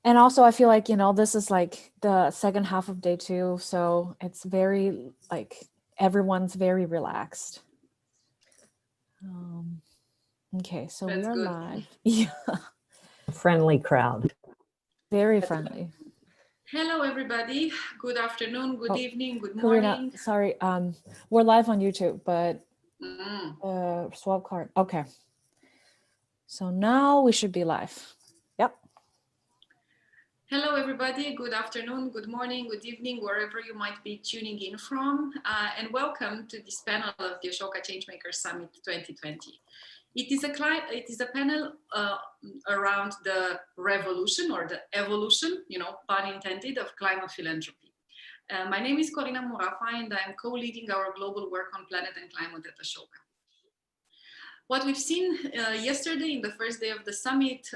And also I feel like, this is like the second half of day 2. So it's very like everyone's very relaxed. Okay, so we That's are good. live. Yeah, Friendly crowd. very friendly. Hello, everybody. Good afternoon, good evening, good Karina, morning. sorry. We're live on YouTube, but Mm. swap card. Okay. So now we should be live. Yep. Hello, everybody. Good afternoon, good morning, good evening, wherever you might be tuning in from. And welcome to this panel of the Ashoka Changemakers Summit 2020. It is a panel around the revolution or the evolution, pun intended, of climate philanthropy. My name is Corina Murafa, and I'm co-leading our global work on planet and climate at Ashoka. What we've seen yesterday in the first day of the summit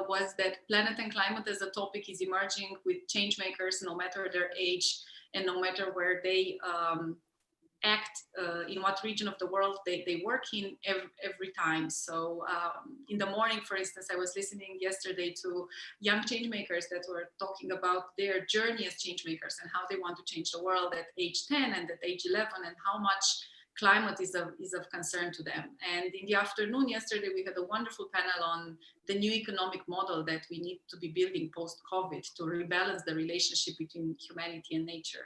was that planet and climate as a topic is emerging with change makers, no matter their age and no matter where they act, in what region of the world they work in every time. So in the morning, for instance, I was listening yesterday to young change makers that were talking about their journey as change makers and how they want to change the world at age 10 and at age 11 and how much climate is of concern to them. And in the afternoon yesterday, we had a wonderful panel on the new economic model that we need to be building post-COVID to rebalance the relationship between humanity and nature.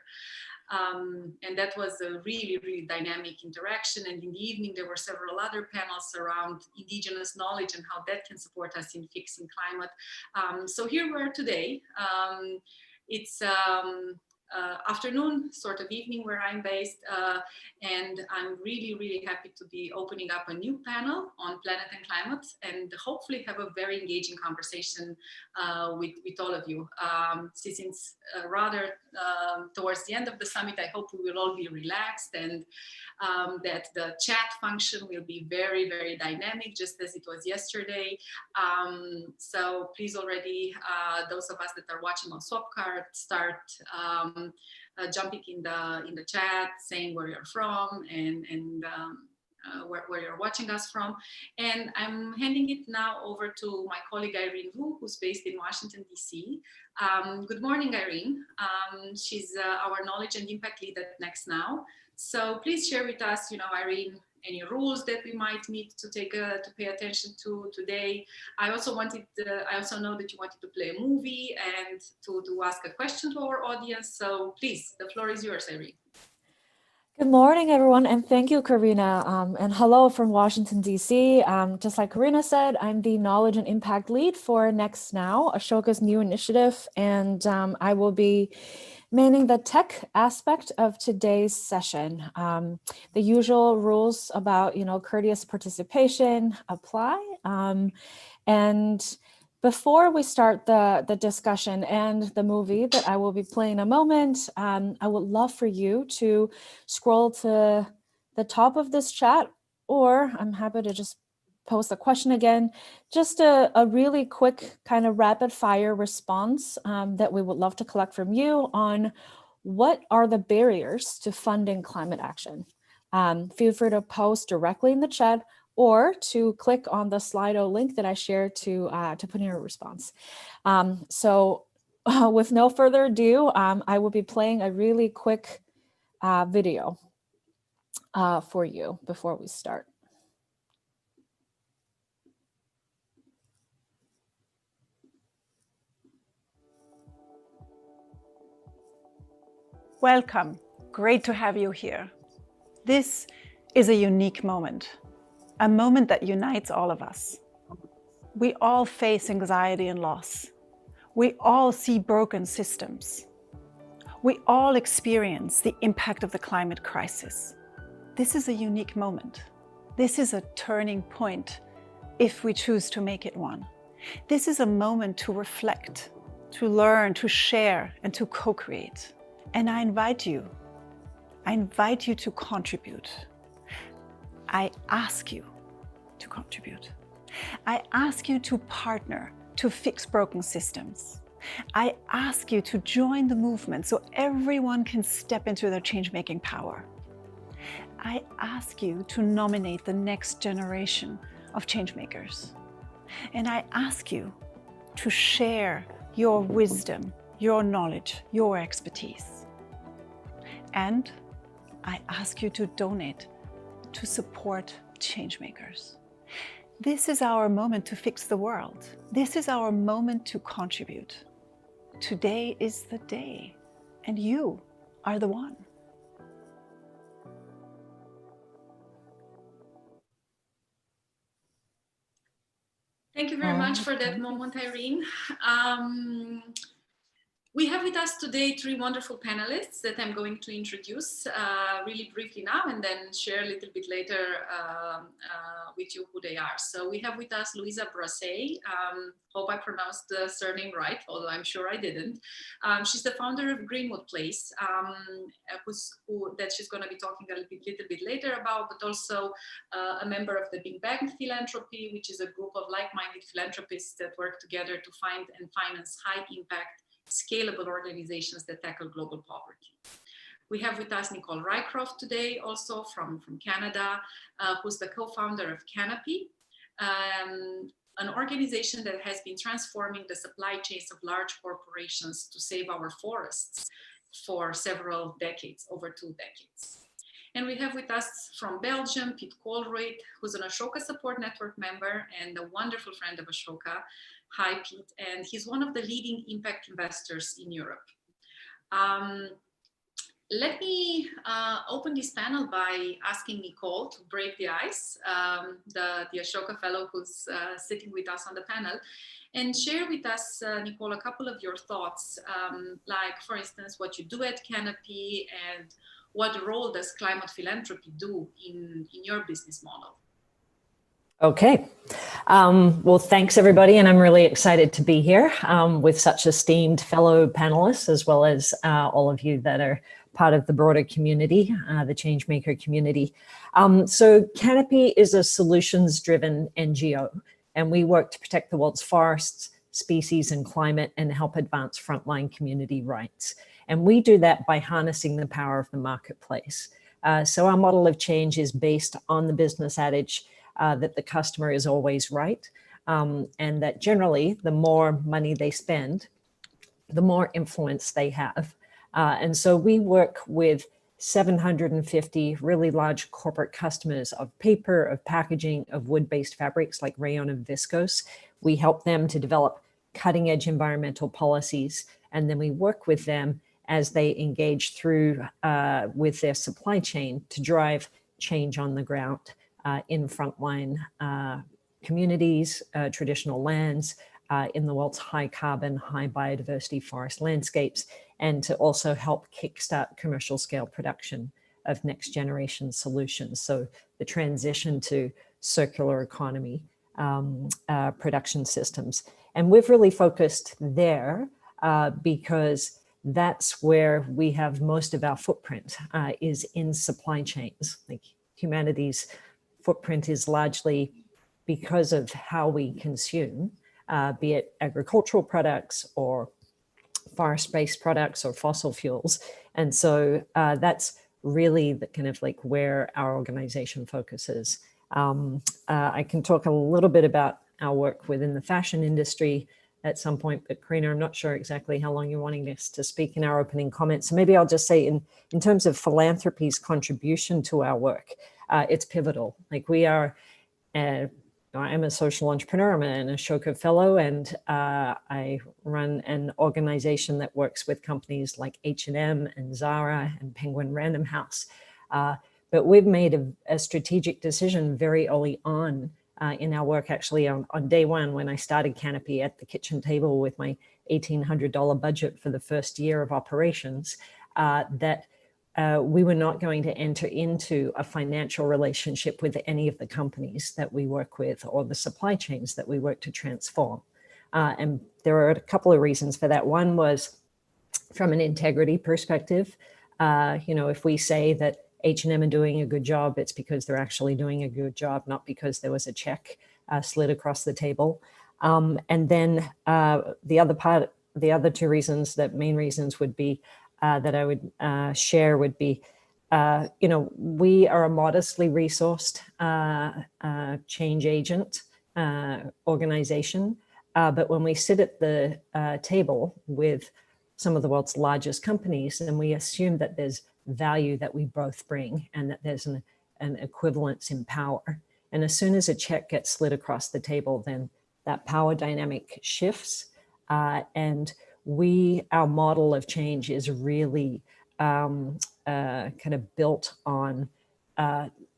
And that was a really, really dynamic interaction. And in the evening, there were several other panels around indigenous knowledge and how that can support us in fixing climate. So here we are today. It's afternoon, sort of evening where I'm based, and I'm really, really happy to be opening up a new panel on planet and climate and hopefully have a very engaging conversation with all of you. Since rather towards the end of the summit, I hope we will all be relaxed and that the chat function will be very, very dynamic, just as it was yesterday. So please already, those of us that are watching on Swapcard, start jumping in the chat, saying where you're from and where you're watching us from. And I'm handing it now over to my colleague Irene Wu, who's based in Washington, D.C. Good morning, Irene. She's our knowledge and impact lead at Next Now. So please share with us, Irene, any rules that we might need to pay attention to today. I also know that you wanted to play a movie and to ask a question to our audience. So please, the floor is yours, Irene. Good morning, everyone, and thank you, Karina. And hello from Washington, D.C. Just like Karina said, I'm the Knowledge and Impact Lead for Next Now, Ashoka's new initiative, and I will be manning the tech aspect of today's session. The usual rules about, courteous participation apply. And before we start the discussion and the movie that I will be playing in a moment, I would love for you to scroll to the top of this chat, or I'm happy to just post a question again, just a really quick kind of rapid fire response that we would love to collect from you on what are the barriers to funding climate action. Feel free to post directly in the chat or to click on the Slido link that I shared to put in your response. So with no further ado, I will be playing a really quick video for you before we start. Welcome. Great to have you here. This is a unique moment, a moment that unites all of us. We all face anxiety and loss. We all see broken systems. We all experience the impact of the climate crisis. This is a unique moment. This is a turning point if we choose to make it one. This is a moment to reflect, to learn, to share, and to co-create. And I invite you to contribute. I ask you to contribute. I ask you to partner to fix broken systems. I ask you to join the movement so everyone can step into their change-making power. I ask you to nominate the next generation of change makers. And I ask you to share your wisdom, your knowledge, your expertise. And I ask you to donate to support changemakers. This is our moment to fix the world. This is our moment to contribute. Today is the day, and you are the one. Thank you very much for that moment, Irene. We have with us today three wonderful panelists that I'm going to introduce really briefly now and then share a little bit later with you who they are. So we have with us Louisa Brasset. Hope I pronounced the surname right, although I'm sure I didn't. She's the founder of Greenwood Place, that she's going to be talking a little bit later about, but also a member of the Big Bang Philanthropy, which is a group of like-minded philanthropists that work together to find and finance high-impact scalable organizations that tackle global poverty. We have with us Nicole Rycroft today, also from Canada, who's the co-founder of Canopy, an organization that has been transforming the supply chains of large corporations to save our forests for several decades, over 2 decades. And we have with us from Belgium, Pete Colruyt, who's an Ashoka Support Network member and a wonderful friend of Ashoka. Hi, Pete, and he's one of the leading impact investors in Europe. Let me open this panel by asking Nicole to break the ice, the Ashoka fellow who's sitting with us on the panel, and share with us, Nicole, a couple of your thoughts, like, for instance, what you do at Canopy and what role does climate philanthropy do in your business model? Okay. Well, thanks everybody. And I'm really excited to be here with such esteemed fellow panelists, as well as all of you that are part of the broader community, the Changemaker community. So Canopy is a solutions-driven NGO, and we work to protect the world's forests, species, and climate, and help advance frontline community rights. And we do that by harnessing the power of the marketplace. So our model of change is based on the business adage that the customer is always right, and that generally the more money they spend, the more influence they have. And so we work with 750 really large corporate customers of paper, of packaging, of wood-based fabrics like rayon and viscose. We help them to develop cutting-edge environmental policies, and then we work with them as they engage through with their supply chain to drive change on the ground in frontline communities, traditional lands, in the world's high carbon, high biodiversity forest landscapes, and to also help kickstart commercial scale production of next generation solutions. So the transition to circular economy production systems. And we've really focused there because that's where we have most of our footprint is in supply chains. Like humanity's footprint is largely because of how we consume, be it agricultural products or forest-based products or fossil fuels. And so that's really the kind of like where our organization focuses. I can talk a little bit about our work within the fashion industry at some point, but Karina, I'm not sure exactly how long you're wanting us to speak in our opening comments. So maybe I'll just say in terms of philanthropy's contribution to our work, it's pivotal. Like we are, I'm a social entrepreneur, I'm an Ashoka fellow, and I run an organization that works with companies like H&M and Zara and Penguin Random House. But we've made a strategic decision very early on in our work, actually on day one, when I started Canopy at the kitchen table with my $1,800 budget for the first year of operations, that we were not going to enter into a financial relationship with any of the companies that we work with or the supply chains that we work to transform. And there are a couple of reasons for that. One was from an integrity perspective. If we say that H&M are doing a good job, it's because they're actually doing a good job, not because there was a check slid across the table. And then the other two reasons, main reasons would be that I would share would be, we are a modestly resourced change agent organization, But when we sit at the table with some of the world's largest companies, and we assume that there's value that we both bring and that there's an equivalence in power. And as soon as a check gets slid across the table, then that power dynamic shifts. And our model of change is really kind of built on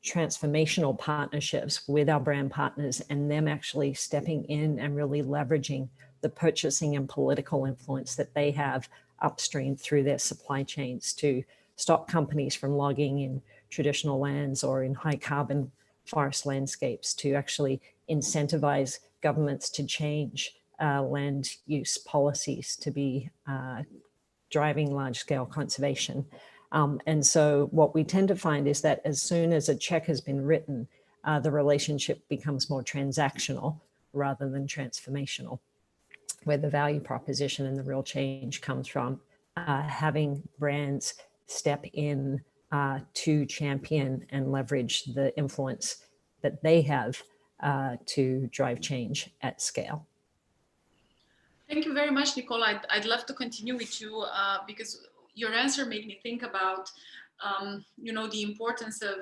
transformational partnerships with our brand partners, and them actually stepping in and really leveraging the purchasing and political influence that they have upstream through their supply chains to stop companies from logging in traditional lands or in high carbon forest landscapes, to actually incentivize governments to change land use policies to be driving large scale conservation. And so what we tend to find is that as soon as a check has been written, the relationship becomes more transactional rather than transformational, where the value proposition and the real change comes from having brands step in to champion and leverage the influence that they have to drive change at scale. Thank you very much, Nicole. I'd love to continue with you because your answer made me think about, the importance of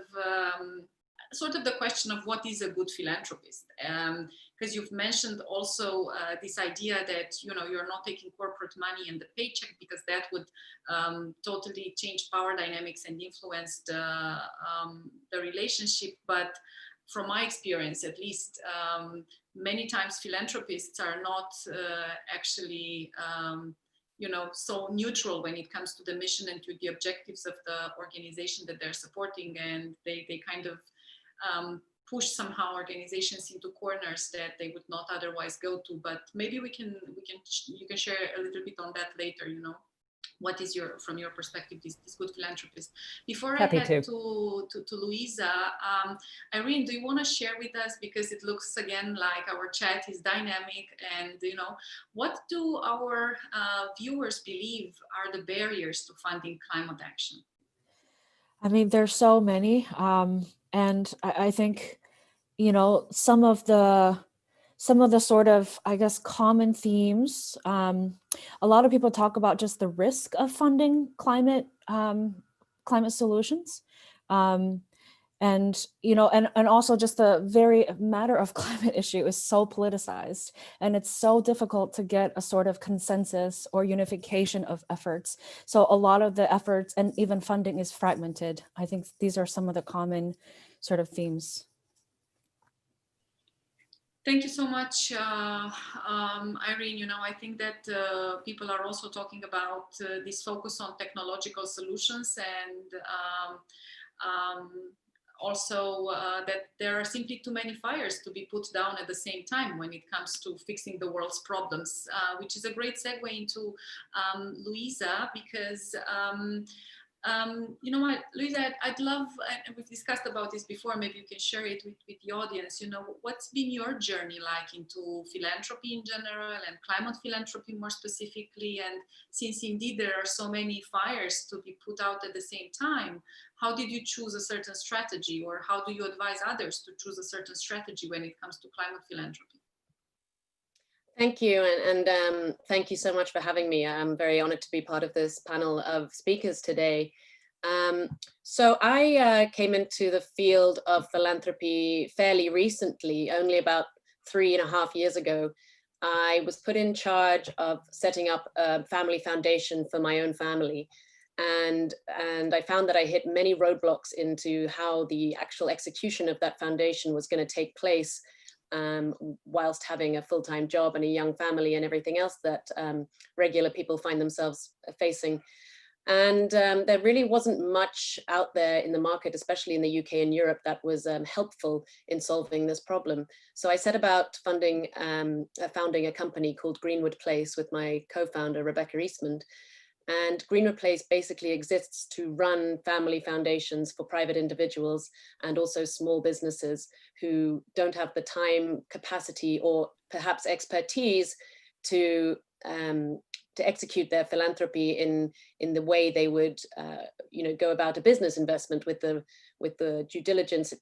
sort of the question of what is a good philanthropist. Because you've mentioned also this idea that, you're not taking corporate money and the paycheck, because that would totally change power dynamics and influence the relationship. But from my experience, at least, many times philanthropists are not actually, so neutral when it comes to the mission and to the objectives of the organization that they're supporting, and they kind of push somehow organizations into corners that they would not otherwise go to. But maybe you can share a little bit on that later. What is from your perspective, this good philanthropist? Before I head to Louisa, Irene, do you want to share with us, because it looks again like our chat is dynamic, and what do our viewers believe are the barriers to funding climate action? I mean, there's so many, and I think some of the sort of, I guess, common themes. A lot of people talk about just the risk of funding climate solutions. And also just the very matter of climate issue is so politicized, and it's so difficult to get a sort of consensus or unification of efforts. So a lot of the efforts and even funding is fragmented. I think these are some of the common sort of themes. Thank you so much, Irene. I think that people are also talking about this focus on technological solutions, and also that there are simply too many fires to be put down at the same time when it comes to fixing the world's problems, which is a great segue into Louisa, because Louisa, I'd love, and we've discussed about this before, maybe you can share it with the audience, what's been your journey like into philanthropy in general and climate philanthropy more specifically? And since indeed there are so many fires to be put out at the same time, how did you choose a certain strategy, or how do you advise others to choose a certain strategy when it comes to climate philanthropy? Thank you, and thank you so much for having me. I'm very honored to be part of this panel of speakers today. So I came into the field of philanthropy fairly recently, only about 3.5 years ago. I was put in charge of setting up a family foundation for my own family. And I found that I hit many roadblocks into how the actual execution of that foundation was going to take place, whilst having a full-time job and a young family and everything else that regular people find themselves facing. And there really wasn't much out there in the market, especially in the UK and Europe, that was helpful in solving this problem. So I set about founding a company called Greenwood Place with my co-founder, Rebecca Eastman. And Greenwood Place basically exists to run family foundations for private individuals and also small businesses who don't have the time, capacity, or perhaps expertise to execute their philanthropy in the way they would, go about a business investment with the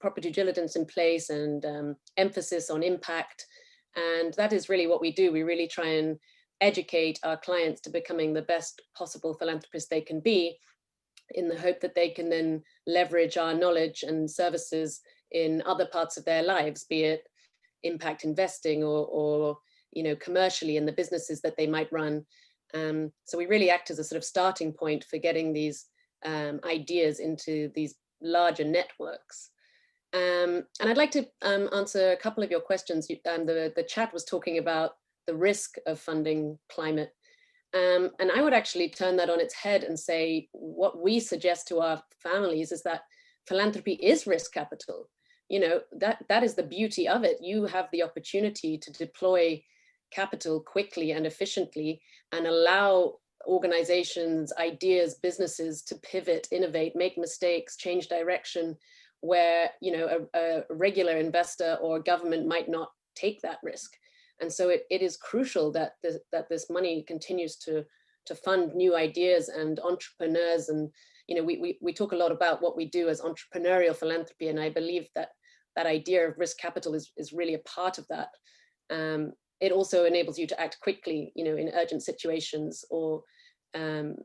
proper due diligence in place, and emphasis on impact, And that is really what we do. We really try and educate our clients to becoming the best possible philanthropists they can be, in the hope that they can then leverage our knowledge and services in other parts of their lives, be it impact investing or commercially in the businesses that they might run. So we really act as a sort of starting point for getting these ideas into these larger networks. And I'd like to answer a couple of your questions. The chat was talking about the risk of funding climate. And I would actually turn that on its head and say, what we suggest to our families is that philanthropy is risk capital. That is the beauty of it. You have the opportunity to deploy capital quickly and efficiently and allow organizations, ideas, businesses to pivot, innovate, make mistakes, change direction, where a regular investor or government might not take that risk. And so it is crucial that this money continues to fund new ideas and entrepreneurs. And we talk a lot about what we do as entrepreneurial philanthropy, and I believe that idea of risk capital is really a part of that. It also enables you to act quickly, in urgent situations, or and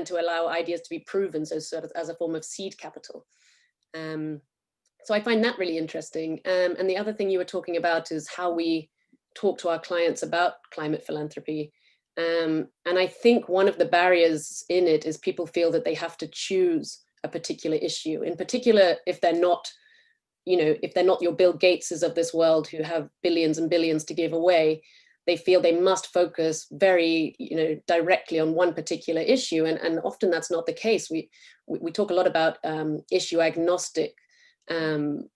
to allow ideas to be proven, so sort of as a form of seed capital. So I find that really interesting. And the other thing you were talking about is how we talk to our clients about climate philanthropy. And I think one of the barriers in it is people feel that they have to choose a particular issue, in particular, if they're not your Bill Gateses of this world who have billions and billions to give away. They feel they must focus very, directly on one particular issue. And often that's not the case. We talk a lot about issue agnostic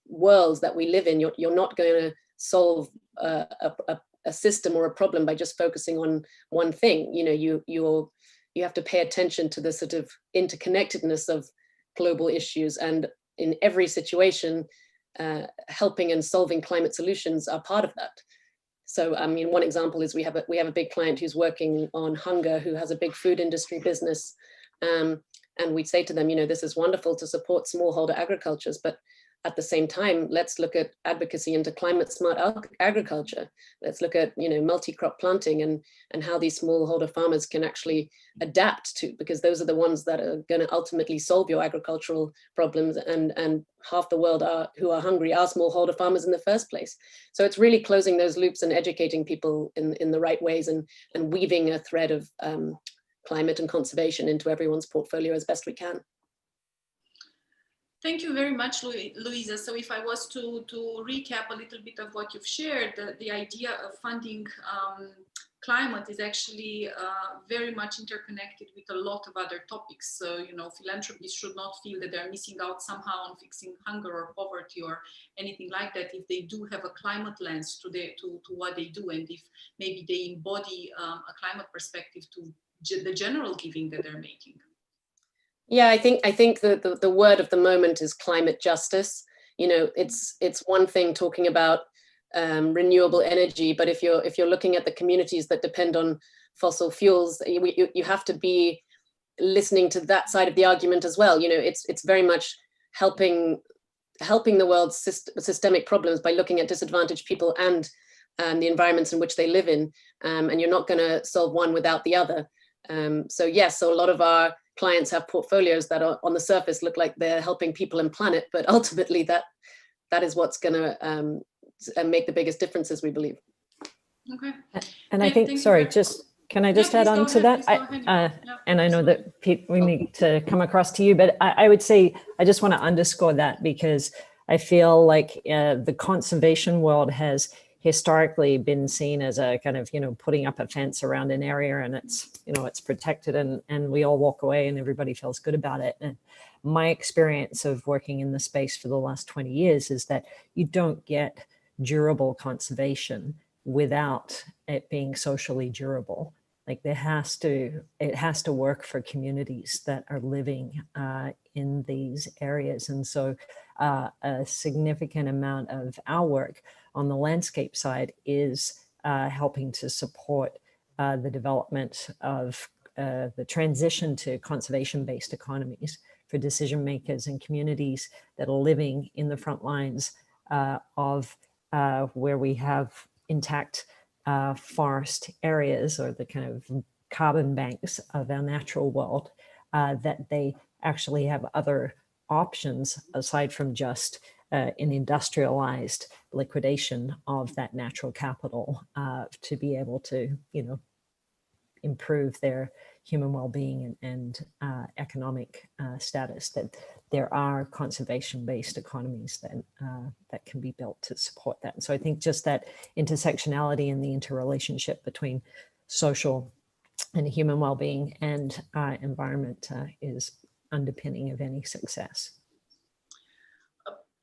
worlds that we live in. You're not going to solve a system or a problem by just focusing on one thing. You have to pay attention to the sort of interconnectedness of global issues, and in every situation, helping and solving climate solutions are part of that. So, I mean, one example is we have a big client who's working on hunger, who has a big food industry business, and we'd say to them, this is wonderful to support smallholder agricultures, but at the same time, let's look at advocacy into climate smart agriculture. Let's look at multi-crop planting and how these smallholder farmers can actually adapt to, because those are the ones that are going to ultimately solve your agricultural problems. And half the world who are hungry are smallholder farmers in the first place. So it's really closing those loops and educating people in the right ways, and weaving a thread of climate and conservation into everyone's portfolio as best we can. Thank you very much, Louisa. So if I was to recap a little bit of what you've shared, the idea of funding climate is actually very much interconnected with a lot of other topics. So, philanthropists should not feel that they're missing out somehow on fixing hunger or poverty or anything like that if they do have a climate lens to what they do, and if maybe they embody a climate perspective to the general giving that they're making. Yeah, I think the word of the moment is climate justice. It's one thing talking about renewable energy, but if you're looking at the communities that depend on fossil fuels, you have to be listening to that side of the argument as well. It's very much helping the world's systemic problems by looking at disadvantaged people and the environments in which they live in, and you're not going to solve one without the other. So a lot of our clients have portfolios that are on the surface look like they're helping people and planet, but ultimately that is what's going to make the biggest differences, we believe. Okay. And I think, sorry, can I just add on to that? And I know that we need to come across to you, but I would say, I just want to underscore that, because I feel like the conservation world has historically been seen as a kind of, putting up a fence around an area, and it's protected, and we all walk away and everybody feels good about it. And my experience of working in the space for the last 20 years is that you don't get durable conservation without it being socially durable. Like it has to work for communities that are living in these areas. And so a significant amount of our work on the landscape side is helping to support the development of the transition to conservation-based economies for decision makers and communities that are living in the front lines of where we have intact forest areas, or the kind of carbon banks of our natural world, that they actually have other options aside from just an industrialized liquidation of that natural capital to be able to, improve their human well-being and economic status. That there are conservation-based economies that can be built to support that. And so I think just that intersectionality and the interrelationship between social and human well-being and environment is underpinning of any success.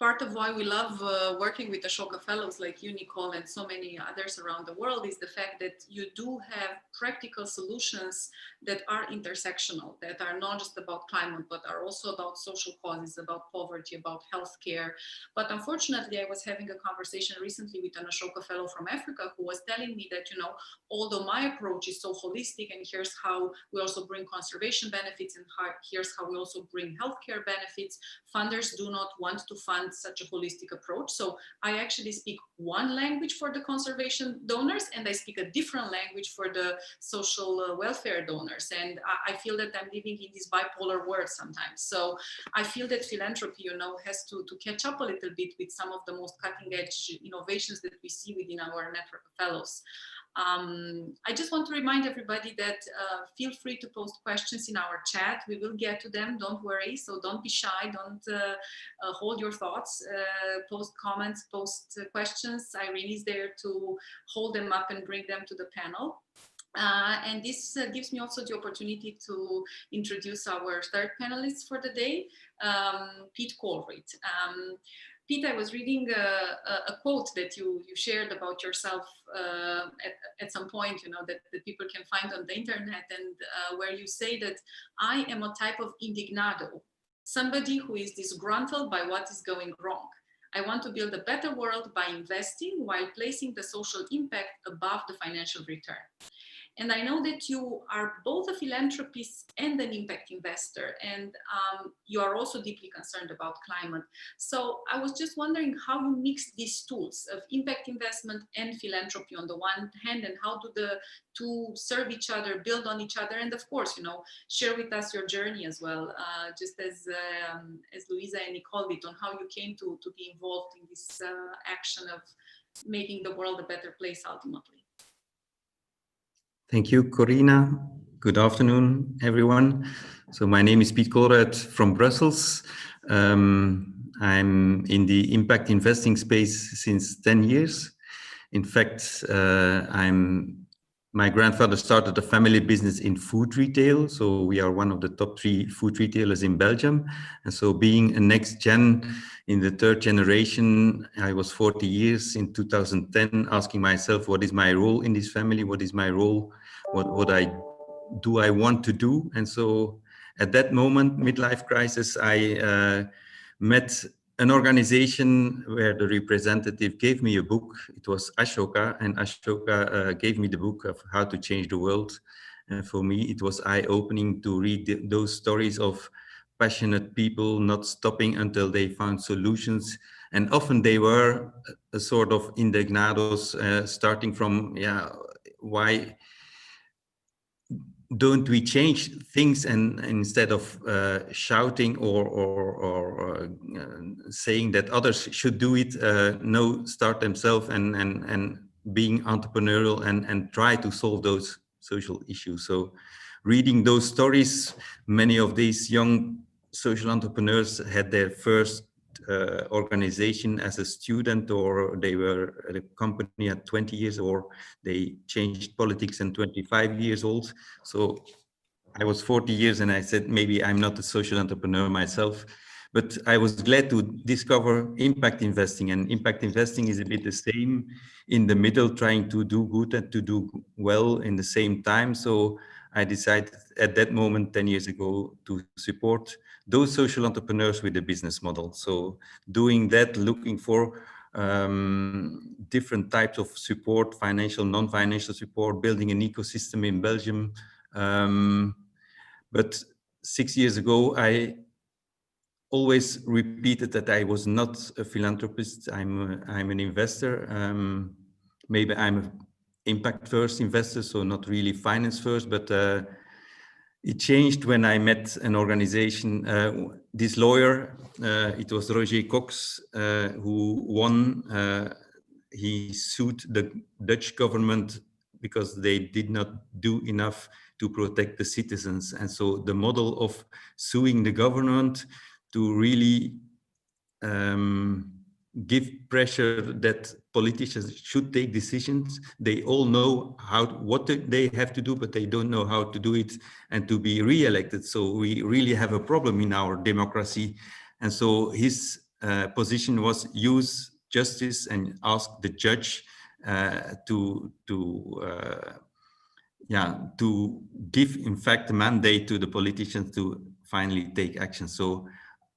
Part of why we love working with Ashoka Fellows like you, Nicole, and so many others around the world is the fact that you do have practical solutions that are intersectional, that are not just about climate, but are also about social causes, about poverty, about healthcare. But unfortunately, I was having a conversation recently with an Ashoka Fellow from Africa who was telling me that, although my approach is so holistic, and here's how we also bring conservation benefits, and here's how we also bring healthcare benefits, funders do not want to fund such a holistic approach. So I actually speak one language for the conservation donors, and I speak a different language for the social welfare donors. And I feel that I'm living in this bipolar world sometimes. So I feel that philanthropy, has to catch up a little bit with some of the most cutting edge innovations that we see within our network of fellows. I just want to remind everybody that feel free to post questions in our chat. We will get to them, don't worry. So don't be shy, don't hold your thoughts, post comments, post questions. Irene is there to hold them up and bring them to the panel. And this gives me also the opportunity to introduce our third panelist for the day, Pete Colrit. Pete, I was reading a quote that you shared about yourself at some point, that people can find on the internet, and where you say that I am a type of indignado, somebody who is disgruntled by what is going wrong. I want to build a better world by investing while placing the social impact above the financial return. And I know that you are both a philanthropist and an impact investor, and you are also deeply concerned about climate. So I was just wondering how you mix these tools of impact investment and philanthropy on the one hand, and how do the two serve each other, build on each other, and of course, share with us your journey as well, just as Louisa and Nicole did, on how you came to be involved in this action of making the world a better place ultimately. Thank you, Corina. Good afternoon, everyone. So my name is Pete Colrit from Brussels. I'm in the impact investing space since 10 years. In fact, my grandfather started a family business in food retail. So we are one of the top 3 food retailers in Belgium. And so being a next gen in the 3rd generation, I was 40 years in 2010 asking myself, what is my role in this family? What is my role? What I want to do? And so at that moment, midlife crisis, I met an organization where the representative gave me a book. It was Ashoka, and Ashoka gave me the book of How to Change the World. And for me, it was eye-opening to read those stories of passionate people not stopping until they found solutions. And often they were a sort of indignados, starting from, why don't we change things, and instead of shouting or saying that others should do it, no, start themselves and being entrepreneurial and try to solve those social issues. So reading those stories, many of these young social entrepreneurs had their first organization as a student, or they were at a company at 20 years, or they changed politics at 25 years old. So I was 40 years and I said, maybe I'm not a social entrepreneur myself, but I was glad to discover impact investing. And impact investing is a bit the same, in the middle, trying to do good and to do well in the same time. So I decided at that moment 10 years ago to support those social entrepreneurs with a business model. So doing that, looking for different types of support, financial, non-financial support, building an ecosystem in Belgium. But 6 years ago, I always repeated that I was not a philanthropist. I'm an investor. maybe I'm an impact first investor, so not really finance first, but it changed when I met an organization, this lawyer, it was Roger Cox, who won. He sued the Dutch government because they did not do enough to protect the citizens. And so the model of suing the government to really give pressure that politicians should take decisions. They all know what they have to do, but they don't know how to do it and to be re-elected. So we really have a problem in our democracy. And so his position was use justice and ask the judge to give, in fact, a mandate to the politicians to finally take action. So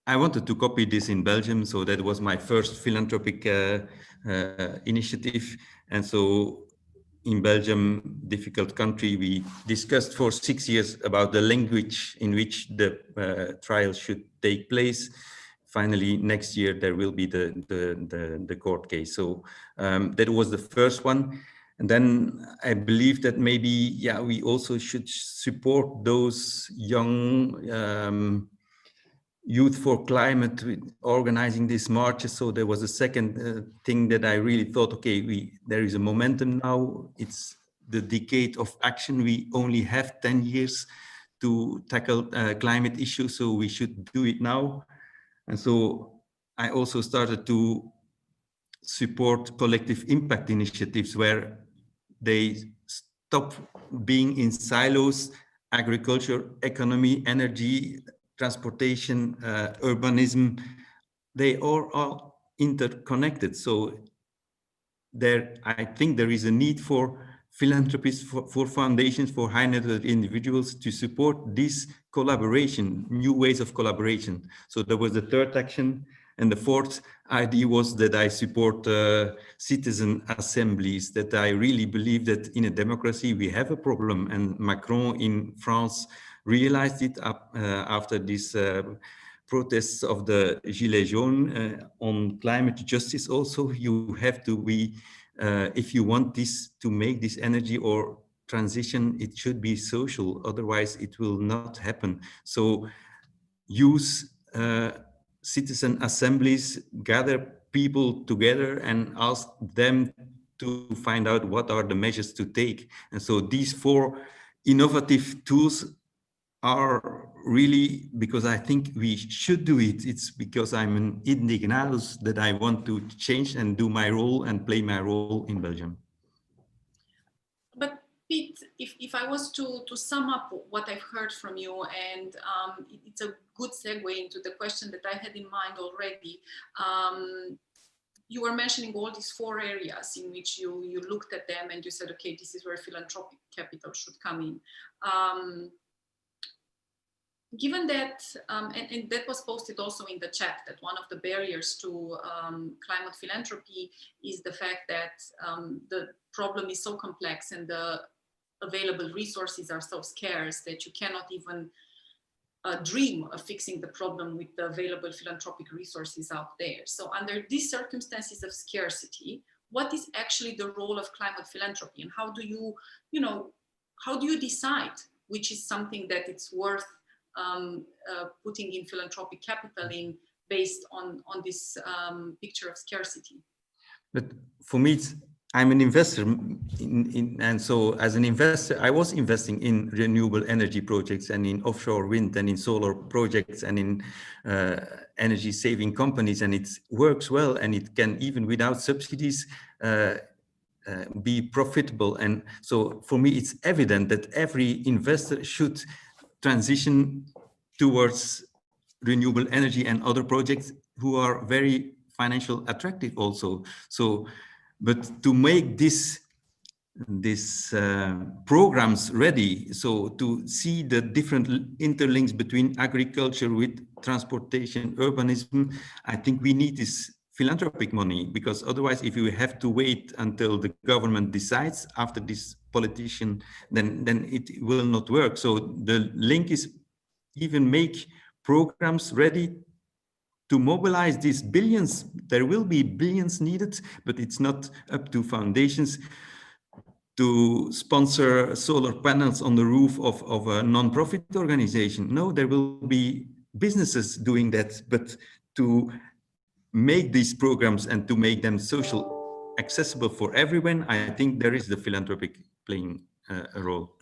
I wanted to copy this in Belgium. So that was my first philanthropic initiative. And so in Belgium, difficult country, we discussed for 6 years about the language in which the trial should take place. Finally, next year, there will be the court case. So that was the first one. And then I believe that maybe, we also should support those young Youth for Climate organizing these marches. So there was a second thing that I really thought, okay, there is a momentum now. It's the decade of action. We only have 10 years to tackle climate issues, so we should do it now. And so I also started to support collective impact initiatives where they stop being in silos: agriculture, economy, energy, transportation, urbanism. They are all interconnected. So I think there is a need for philanthropists, for foundations, for high net worth individuals to support this collaboration, new ways of collaboration. So there was the third action. And the fourth idea was that I support citizen assemblies, that I really believe that in a democracy we have a problem. And Macron in France realized it after these protests of the Gilets jaunes on climate justice. Also, you have to be, if you want this to make this energy or transition, it should be social. Otherwise, it will not happen. So use citizen assemblies, gather people together and ask them to find out what are the measures to take. And so these 4 innovative tools are really, because I think we should do it. It's because I'm an indignados that I want to change and do my role and play my role in Belgium. But Pete, if I was to sum up what I've heard from you, and it's a good segue into the question that I had in mind already. You were mentioning all these 4 areas in which you looked at them and you said, okay, this is where philanthropic capital should come in. Given that, and that was posted also in the chat, that one of the barriers to climate philanthropy is the fact that the problem is so complex and the available resources are so scarce that you cannot even dream of fixing the problem with the available philanthropic resources out there. So under these circumstances of scarcity, what is actually the role of climate philanthropy, and how do you decide which is something that it's worth putting in philanthropic capital in based on this picture of scarcity? But for me, I'm an investor, and so as an investor, I was investing in renewable energy projects and in offshore wind and in solar projects and in energy saving companies, and it works well, and it can, even without subsidies, be profitable. And so for me, it's evident that every investor should transition towards renewable energy and other projects who are very financially attractive also. So, but to make these programs ready, so to see the different interlinks between agriculture with transportation, urbanism, I think we need this philanthropic money, because otherwise, if you have to wait until the government decides after this politician, then it will not work. So the link is even make programs ready to mobilize these billions. There will be billions needed, but it's not up to foundations to sponsor solar panels on the roof of a non-profit organization. No, there will be businesses doing that, but to make these programs and to make them social accessible for everyone, I think there is the philanthropic playing a role.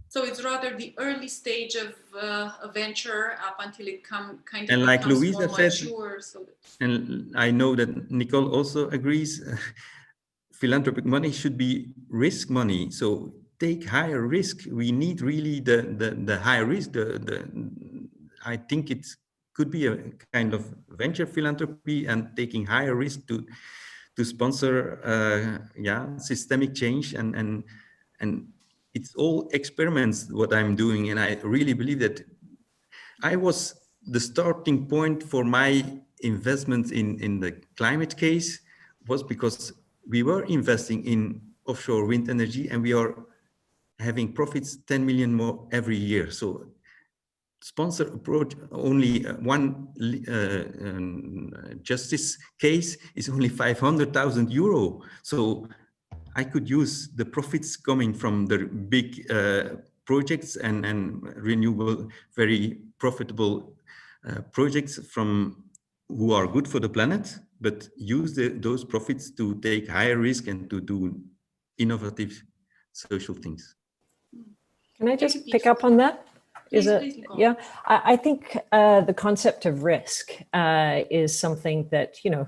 So it's rather the early stage of a venture up until it kind of and like becomes Louisa more said, mature. So that... and I know that Nicole also agrees, philanthropic money should be risk money. So take higher risk. We need really the high risk. I think it could be a kind of venture philanthropy and taking higher risk to sponsor systemic change, and it's all experiments what I'm doing, and I really believe that I was the starting point for my investment in the climate case was because we were investing in offshore wind energy and we are having profits 10 million more every year. So sponsor approach only one justice case is only 500,000 euro. So I could use the profits coming from the big projects and renewable, very profitable projects from who are good for the planet, but use those profits to take higher risk and to do innovative social things. Can I just pick up on that? Please, yeah? I think the concept of risk is something that, you know,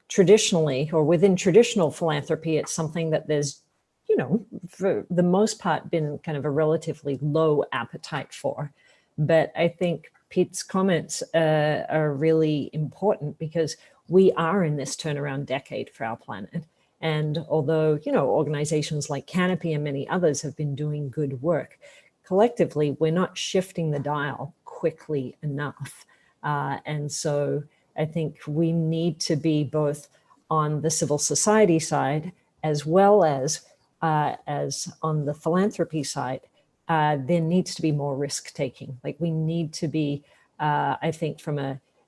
traditionally or within traditional philanthropy, it's something that there's, you know, for the most part been kind of a relatively low appetite for. But I think Pete's comments are really important because we are in this turnaround decade for our planet. And although, you know, organizations like Canopy and many others have been doing good work, collectively, we're not shifting the dial quickly enough. And so I think we need to be both on the civil society side as well as on the philanthropy side. There needs to be more risk taking. Like we need to be, I think,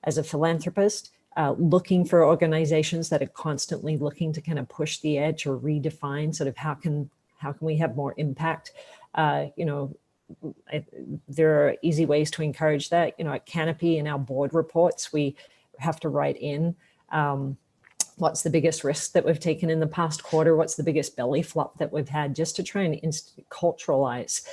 as a philanthropist, looking for organizations that are constantly looking to kind of push the edge or redefine sort of how can we have more impact. You know, there are easy ways to encourage that. You know, at Canopy in our board reports, we have to write in what's the biggest risk that we've taken in the past quarter, what's the biggest belly flop that we've had, just to try and culturalize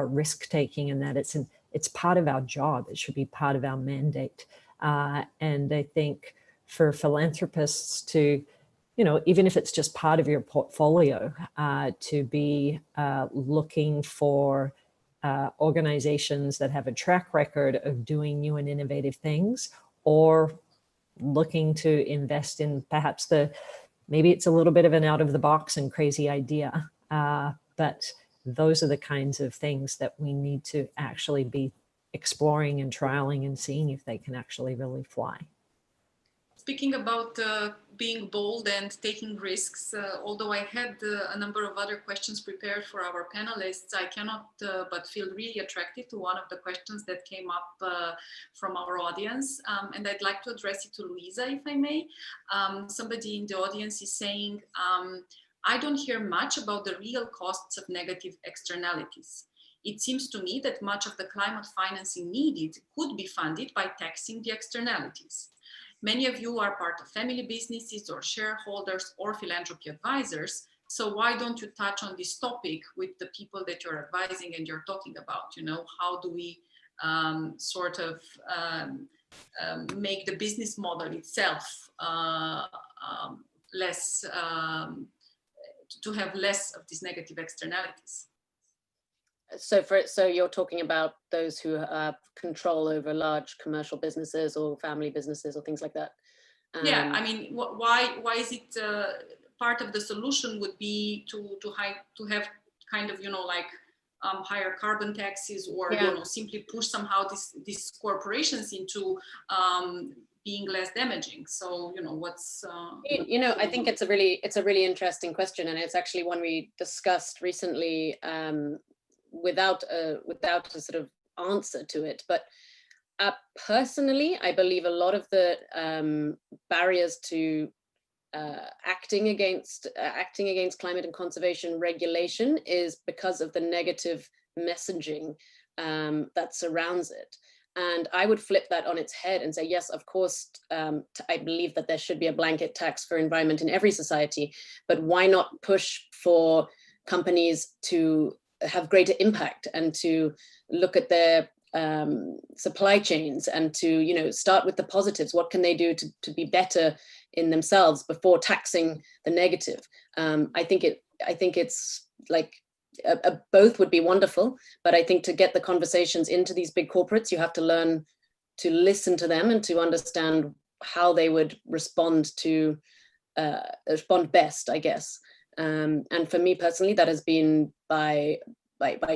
risk taking, and that it's part of our job. It should be part of our mandate. And I think for philanthropists to, you know, even if it's just part of your portfolio, to be looking for organizations that have a track record of doing new and innovative things, or looking to invest in perhaps maybe it's a little bit of an out of the box and crazy idea, but those are the kinds of things that we need to actually be exploring and trialing and seeing if they can actually really fly. Speaking about being bold and taking risks, although I had a number of other questions prepared for our panelists, I cannot but feel really attracted to one of the questions that came up from our audience. And I'd like to address it to Louisa, if I may. Somebody in the audience is saying, I don't hear much about the real costs of negative externalities. It seems to me that much of the climate financing needed could be funded by taxing the externalities. Many of you are part of family businesses or shareholders or philanthropy advisors. So why don't you touch on this topic with the people that you're advising and you're talking about? You know, how do we make the business model itself less, to have less of these negative externalities? So you're talking about those who have control over large commercial businesses or family businesses or things like that. Yeah, I mean, why is it part of the solution would be to have kind of, you know, like higher carbon taxes, or you know, simply push somehow these corporations into being less damaging. So, you know, what's you know, I think it's a really interesting question, and it's actually one we discussed recently. Without a sort of answer to it, but Personally, I believe a lot of the barriers to acting against climate and conservation regulation is because of the negative messaging that surrounds it. And I would flip that on its head and say, yes, of course, I believe that there should be a blanket tax for environment in every society, but why not push for companies to have greater impact and to look at their supply chains and to, you know, start with the positives. What can they do to be better in themselves before taxing the negative? I think it's like both would be wonderful, but I think to get the conversations into these big corporates, you have to learn to listen to them and to understand how they would respond best, I guess. And for me personally, that has been by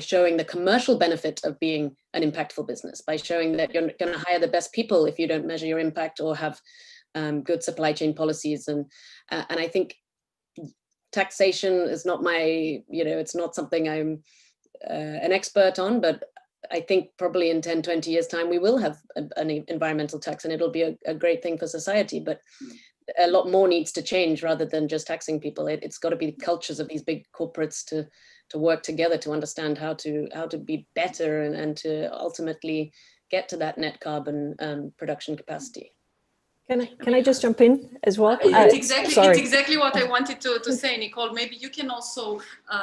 showing the commercial benefit of being an impactful business, by showing that you're going to hire the best people if you don't measure your impact or have good supply chain policies. And I think taxation is not my, you know, it's not something I'm an expert on, but I think probably in 10, 20 years time, we will have an environmental tax and it'll be a great thing for society. But a lot more needs to change rather than just taxing people. It's got to be the cultures of these big corporates to work together to understand how to be better and to ultimately get to that net carbon production capacity. Can I just jump in as well? It's exactly what I wanted to say, Nicole. Maybe you can also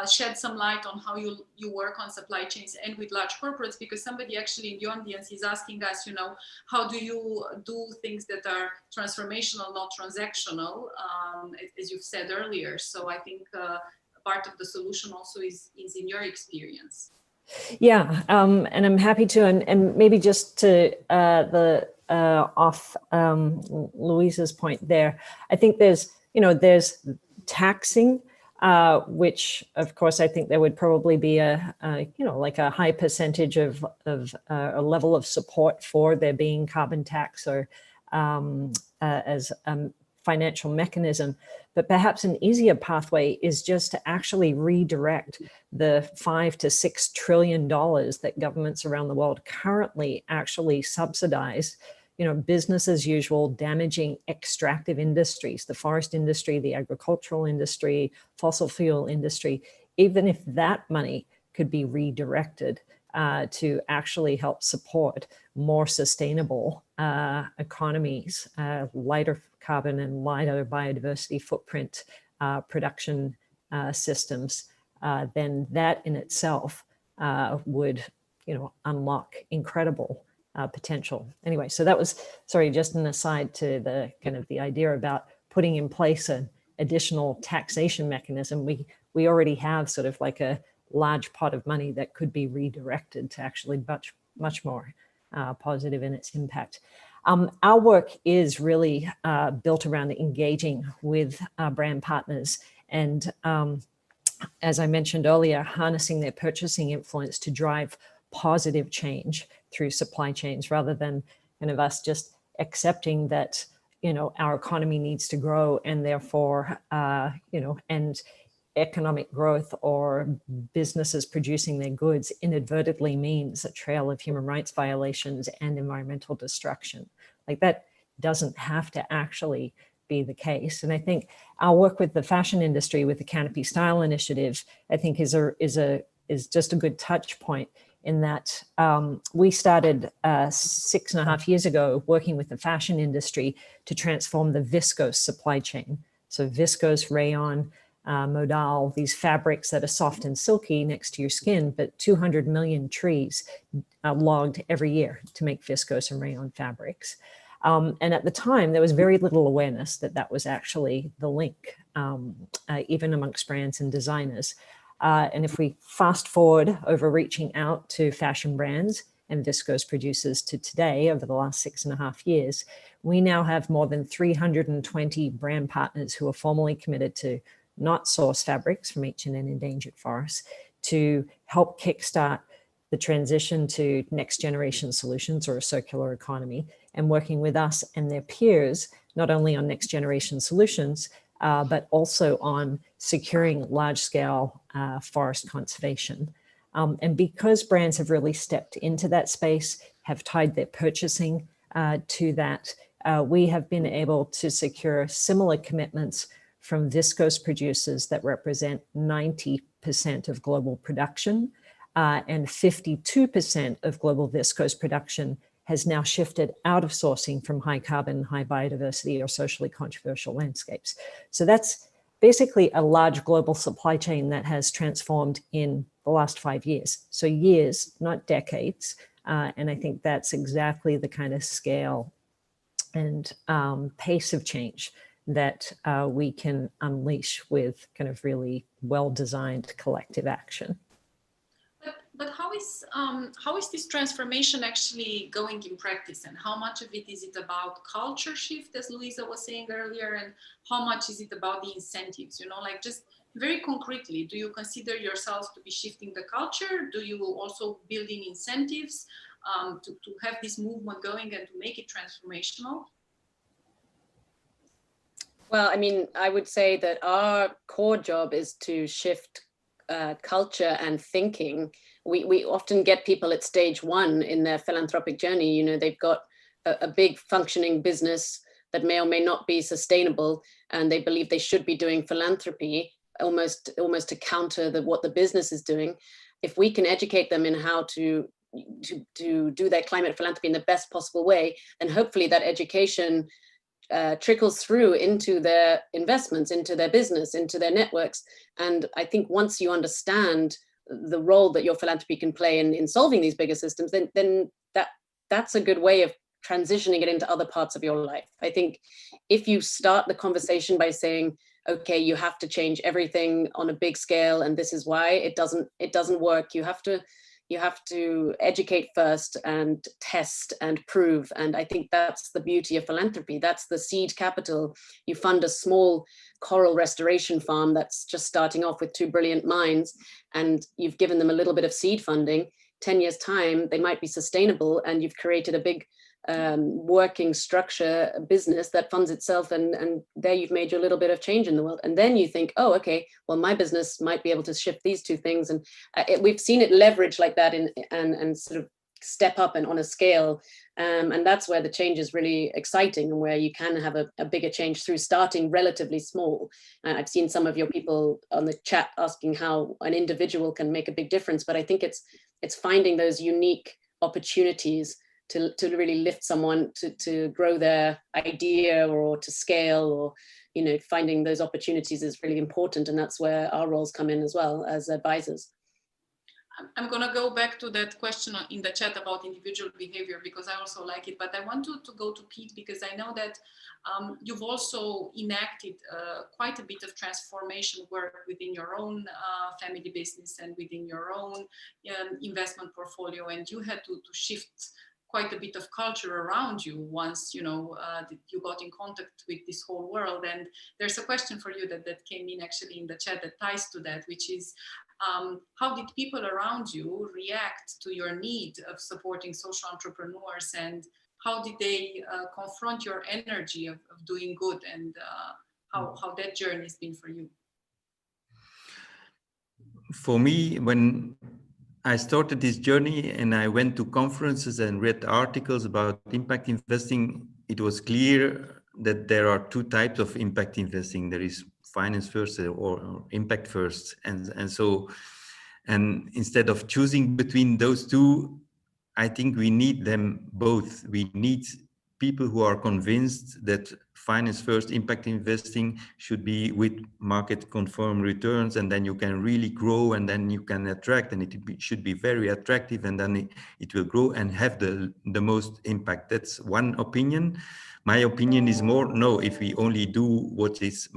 shed some light on how you work on supply chains and with large corporates, because somebody actually in the audience is asking us, you know, how do you do things that are transformational, not transactional, as you've said earlier. So I think part of the solution also is in your experience. Yeah, and I'm happy to, and maybe just to off Louisa's point there, I think there's taxing, which of course I think there would probably be like a high percentage of a level of support for there being carbon tax or as financial mechanism. But perhaps an easier pathway is just to actually redirect the $5 to $6 trillion that governments around the world currently actually subsidize, you know, business as usual, damaging extractive industries, the forest industry, the agricultural industry, fossil fuel industry. Even if that money could be redirected to actually help support more sustainable economies, lighter carbon and lighter biodiversity footprint production systems, then that in itself would, you know, unlock incredible potential. Anyway, so that was, sorry, just an aside to the kind of the idea about putting in place an additional taxation mechanism. We already have sort of like a large pot of money that could be redirected to actually much more positive in its impact. Our work is really built around engaging with brand partners and, as I mentioned earlier, harnessing their purchasing influence to drive positive change through supply chains, rather than kind of us just accepting that, you know, our economy needs to grow and therefore, you know, and economic growth or businesses producing their goods inadvertently means a trail of human rights violations and environmental destruction. Like, that doesn't have to actually be the case. And I think our work with the fashion industry, with the Canopy Style initiative, I think is just a good touch point, in that we started 6.5 years ago working with the fashion industry to transform the viscose supply chain. So viscose, rayon, modal, these fabrics that are soft and silky next to your skin, but 200 million trees logged every year to make viscose and rayon fabrics. And at the time, there was very little awareness that that was actually the link, even amongst brands and designers. And if we fast forward over reaching out to fashion brands and viscose producers to today, over the last 6.5 years, we now have more than 320 brand partners who are formally committed to not source fabrics from ancient and endangered forests, to help kickstart the transition to next generation solutions or a circular economy, and working with us and their peers, not only on next generation solutions, but also on securing large scale forest conservation. And because brands have really stepped into that space, have tied their purchasing to that. We have been able to secure similar commitments from viscose producers that represent 90% of global production, and 52% of global viscose production has now shifted out of sourcing from high carbon, high biodiversity, or socially controversial landscapes. So that's basically a large global supply chain that has transformed in the last 5 years. So years, not decades. And I think that's exactly the kind of scale and pace of change that we can unleash with kind of really well-designed collective action. But how is this transformation actually going in practice, and how much of it is it about culture shift, as Luisa was saying earlier, and how much is it about the incentives? You know, like just very concretely, do you consider yourselves to be shifting the culture? Do you also build in incentives to have this movement going and to make it transformational? Well, I mean, I would say that our core job is to shift culture and thinking. We often get people at stage one in their philanthropic journey. You know, they've got a big functioning business that may or may not be sustainable, and they believe they should be doing philanthropy almost to counter what the business is doing. If we can educate them in how to do their climate philanthropy in the best possible way, then hopefully that education trickles through into their investments, into their business, into their networks. And I think once you understand the role that your philanthropy can play in solving these bigger systems, then that's a good way of transitioning it into other parts of your life. I think if you start the conversation by saying, okay, you have to change everything on a big scale, and this is why, it doesn't work. You have to educate first and test and prove. And I think that's the beauty of philanthropy. That's the seed capital. You fund a small coral restoration farm that's just starting off with 2 brilliant minds, and you've given them a little bit of seed funding. 10 years time, they might be sustainable, and you've created a big working structure business that funds itself, and there you've made your little bit of change in the world. And then you think, oh, okay, well, my business might be able to shift these two things. And we've seen it leverage like that and sort of step up and on a scale. And that's where the change is really exciting, and where you can have a bigger change through starting relatively small. I've seen some of your people on the chat asking how an individual can make a big difference, but I think it's finding those unique opportunities to really lift someone to grow their idea or to scale, or, you know, finding those opportunities is really important. And that's where our roles come in as well as advisors. I'm going to go back to that question in the chat about individual behavior, because I also like it, but I want to go to Pete, because I know that you've also enacted quite a bit of transformation work within your own family business and within your own investment portfolio, and you had to shift quite a bit of culture around you once, you know, you got in contact with this whole world. And there's a question for you that came in actually in the chat that ties to that, which is, how did people around you react to your need of supporting social entrepreneurs, and how did they confront your energy of doing good, and how that journey has been for you? For me, when I started this journey and I went to conferences and read articles about impact investing, it was clear that there are two types of impact investing. There is finance first or impact first. And instead of choosing between those two, I think we need them both. We need people who are convinced that finance first impact investing should be with market conform returns, and then you can really grow, and then you can attract, and it should be very attractive, and then it will grow and have the most impact. That's one opinion. My opinion is more, no, if we only do what has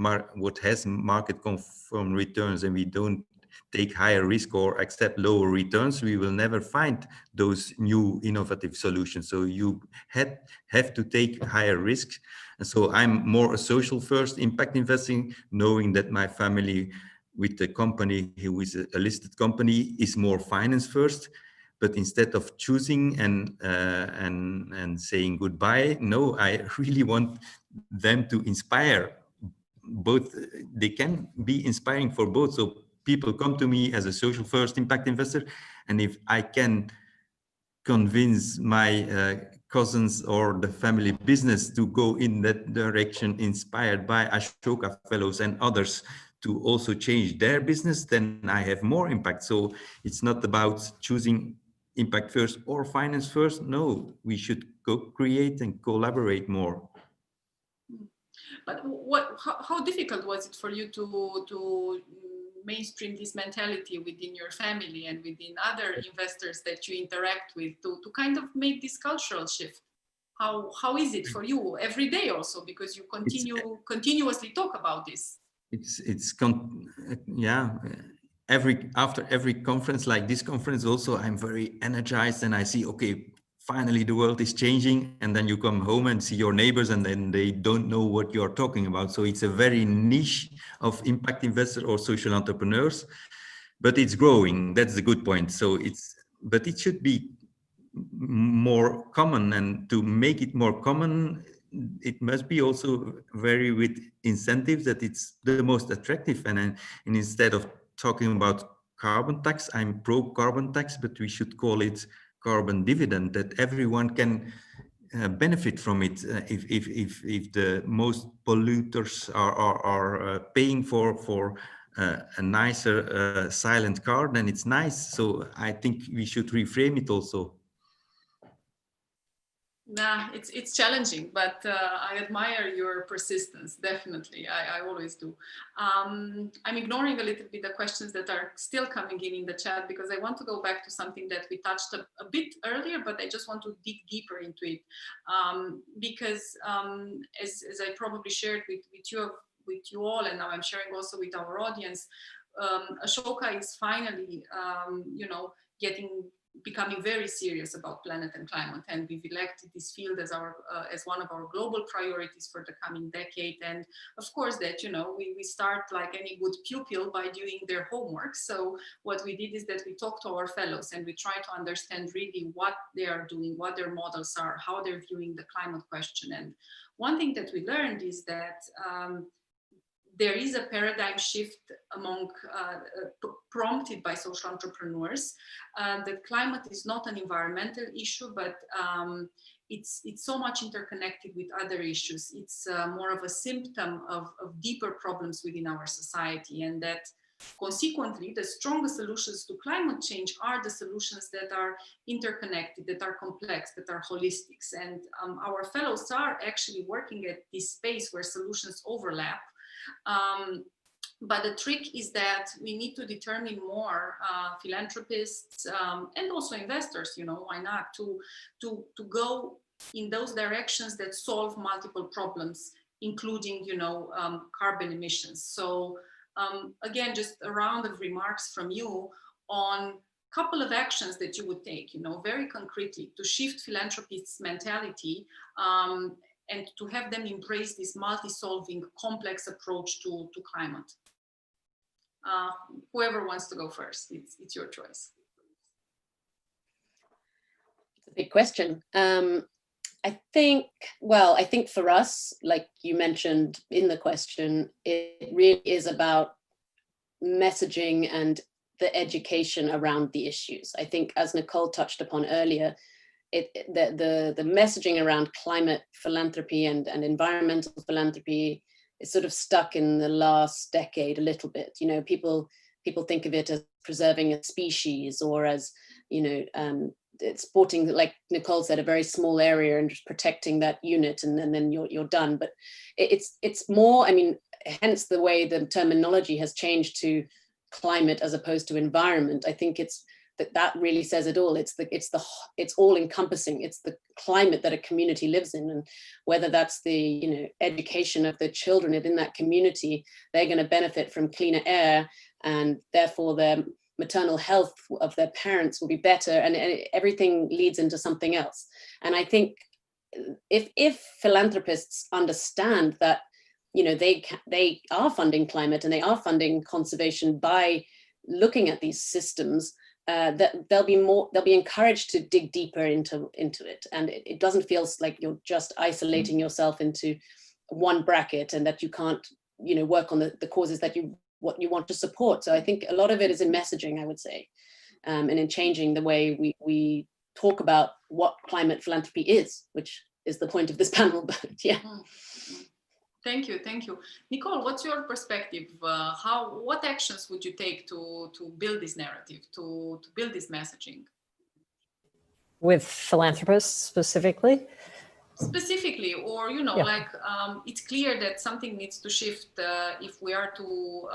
market conform returns, and we don't take higher risk or accept lower returns, we will never find those new innovative solutions. So you have to take higher risks. And so I'm more a social first impact investing, knowing that my family with the company, who is a listed company, is more finance first. But instead of choosing and saying goodbye, no, I really want them to inspire both. They can be inspiring for both. So people come to me as a social first impact investor, and if I can convince my cousins or the family business to go in that direction, inspired by Ashoka Fellows and others, to also change their business, then I have more impact. So it's not about choosing impact first or finance first. No, we should co-create and collaborate more. But how difficult was it for you to mainstream this mentality within your family and within other investors that you interact with, to kind of make this cultural shift? How is it for you every day also, because you continuously talk about this? After every conference like this conference also, I'm very energized and I see, okay, finally the world is changing, and then you come home and see your neighbors and then they don't know what you're talking about. So it's a very niche of impact investors or social entrepreneurs, but it's growing. That's the good point. So but it should be more common, and to make it more common, it must be also very with incentives that it's the most attractive. And instead of talking about carbon tax, I'm pro carbon tax, but we should call it carbon dividend, that everyone can benefit from it. If the most polluters are paying for a nicer silent car, then it's nice. So I think we should reframe it also. Nah, it's challenging, but I admire your persistence, definitely. I always do. I'm ignoring a little bit the questions that are still coming in the chat, because I want to go back to something that we touched a bit earlier, but I just want to dig deeper into it. Because as I probably shared with you all, and now I'm sharing also with our audience, Ashoka is finally, becoming very serious about planet and climate, and we've elected this field as one of our global priorities for the coming decade. And of course that, we start like any good pupil by doing their homework. So what we did is that we talked to our fellows and we try to understand really what they are doing, what their models are, how they're viewing the climate question. And one thing that we learned is that there is a paradigm shift prompted by social entrepreneurs, that climate is not an environmental issue, but it's so much interconnected with other issues. It's more of a symptom of deeper problems within our society, and that consequently the strongest solutions to climate change are the solutions that are interconnected, that are complex, that are holistic. And our fellows are actually working at this space where solutions overlap. But the trick is that we need to determine more, philanthropists and also investors, why not, to go in those directions that solve multiple problems, including, carbon emissions. So again, just a round of remarks from you on a couple of actions that you would take, very concretely, to shift philanthropists' mentality and to have them embrace this multi-solving, complex approach to climate. Whoever wants to go first, it's your choice. It's a big question. I think for us, like you mentioned in the question, it really is about messaging and the education around the issues. I think, as Nicole touched upon earlier, the messaging around climate philanthropy and environmental philanthropy is sort of stuck in the last decade a little bit. People think of it as preserving a species, or as supporting, like Nicole said, a very small area and just protecting that unit, and then you're done. But it's more. Hence the way the terminology has changed to climate as opposed to environment. I think it's that really says it all. It's all encompassing. It's the climate that a community lives in, and whether that's the education of the children in that community, they're going to benefit from cleaner air, and therefore their maternal health of their parents will be better, and everything leads into something else. And I think if philanthropists understand that they are funding climate and they are funding conservation by looking at these systems, that they'll be encouraged to dig deeper into it, and it doesn't feel like you're just isolating yourself into one bracket and that you can't work on the causes that you want to support. So I think a lot of it is in messaging, I would say, and in changing the way we talk about what climate philanthropy is, which is the point of this panel. But yeah. Thank you, thank you. Nicole, what's your perspective? What actions would you take to build this narrative, to build this messaging? With philanthropists specifically? Specifically, or, you know, like it's clear that something needs to shift if we are to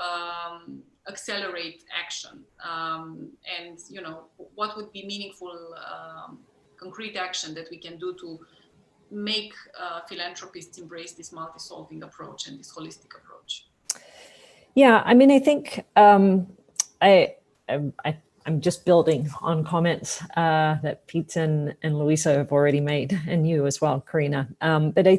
accelerate action. And, you know, what would be meaningful, concrete action that we can do to make philanthropists embrace this multi-solving approach and this holistic approach? Yeah, I mean, I think I'm just building on comments that Pete and Luisa have already made, and you as well, Karina. But I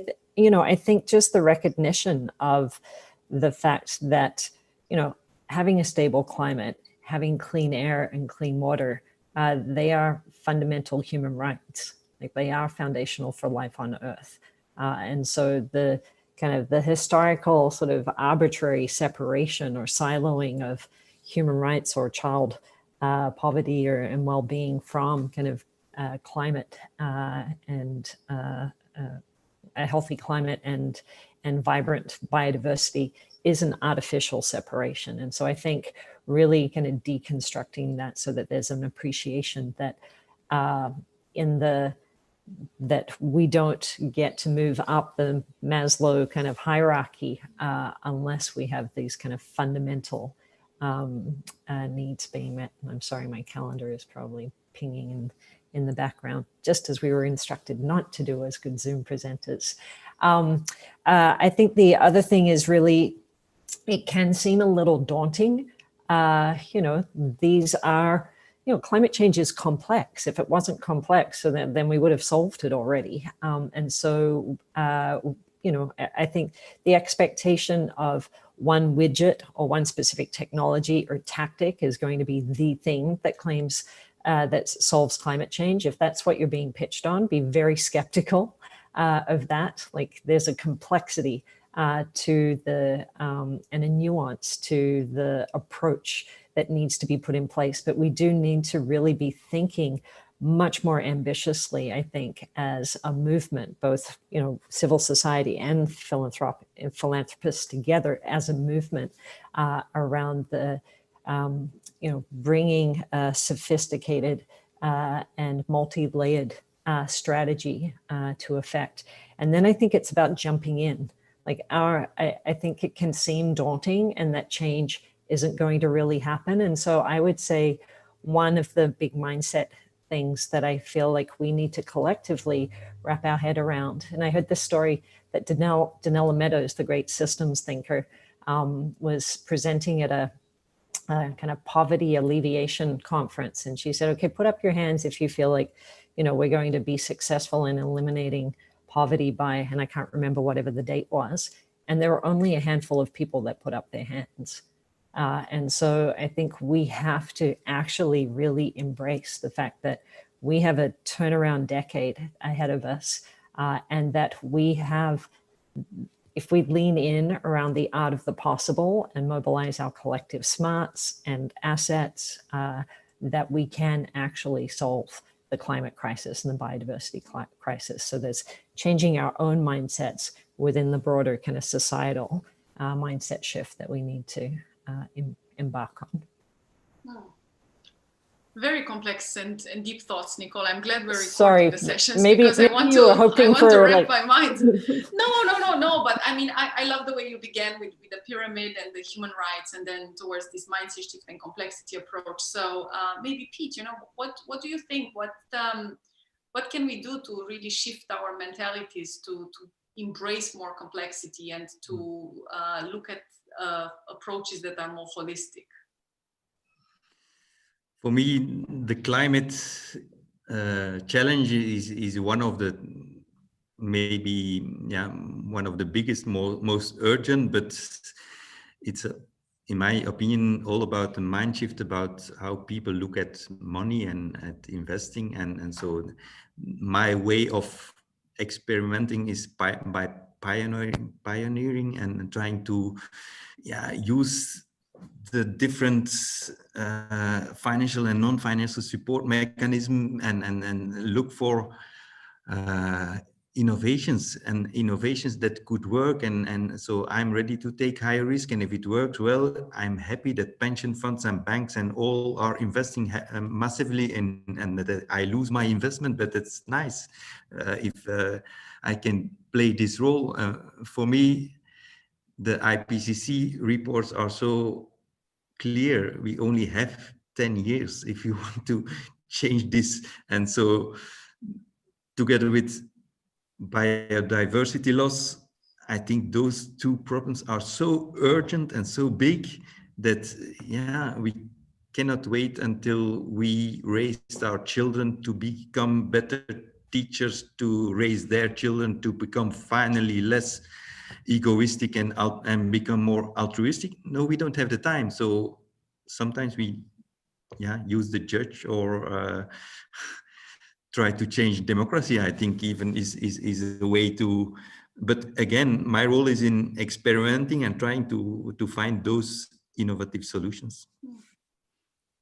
think just the recognition of the fact that, you know, having a stable climate, having clean air and clean water, they are fundamental human rights. Like, they are foundational for life on Earth. And so the kind of the historical sort of arbitrary separation or siloing of human rights or child poverty and well-being from kind of climate and a healthy climate and vibrant biodiversity is an artificial separation. And so I think really kind of deconstructing that so that there's an appreciation that that we don't get to move up the Maslow kind of hierarchy unless we have these kind of fundamental needs being met. And I'm sorry, my calendar is probably pinging in the background, just as we were instructed not to do as good Zoom presenters. I think the other thing is really, it can seem a little daunting. These are, climate change is complex. If it wasn't complex, so then we would have solved it already. And so, I think the expectation of one widget or one specific technology or tactic is going to be the thing that claims that solves climate change. If that's what you're being pitched on, be very skeptical of that. Like, there's a complexity to the and a nuance to the approach that needs to be put in place. But we do need to really be thinking much more ambitiously, I think, as a movement, both, civil society and philanthropists together as a movement around the, bringing a sophisticated and multi-layered strategy to effect. And then I think it's about jumping in. Like, I think it can seem daunting and that change isn't going to really happen. And so I would say one of the big mindset things that I feel like we need to collectively wrap our head around. And I heard this story that Donella Meadows, the great systems thinker, was presenting at a kind of poverty alleviation conference. And she said, okay, put up your hands if you feel like, we're going to be successful in eliminating poverty by, and I can't remember whatever the date was. And there were only a handful of people that put up their hands. And so I think we have to actually really embrace the fact that we have a turnaround decade ahead of us, and that we have, if we lean in around the art of the possible and mobilize our collective smarts and assets, that we can actually solve the climate crisis and the biodiversity crisis. So there's changing our own mindsets within the broader kind of societal mindset shift that we need to embark on. Very complex and deep thoughts, Nicole. I'm glad we're recording the sessions maybe because I want you were hoping to wrap like... my mind. No. But I mean, I love the way you began with the pyramid and the human rights, and then towards this mindset shift and complexity approach. So maybe Pete, what do you think? What can we do to really shift our mentalities to embrace more complexity and to look at approaches that are more holistic? For me, the climate challenge is one of the one of the biggest, most urgent, but it's in my opinion all about the mind shift about how people look at money and at investing, and so my way of experimenting is by pioneering and trying to use the different financial and non-financial support mechanism and look for innovations that could work, and so I'm ready to take higher risk, and if it works well, I'm happy that pension funds and banks and all are investing massively and that I lose my investment, but it's nice if I can play this role. For me, the IPCC reports are so clear. We only have 10 years if you want to change this, and so together with biodiversity loss, I think those two problems are so urgent and so big that, yeah, we cannot wait until we raise our children to become better teachers, to raise their children to become finally less egoistic and become more altruistic. No, we don't have the time. So sometimes we, use the judge or try to change democracy. I think even is a way to, but again, my role is in experimenting and trying to find those innovative solutions.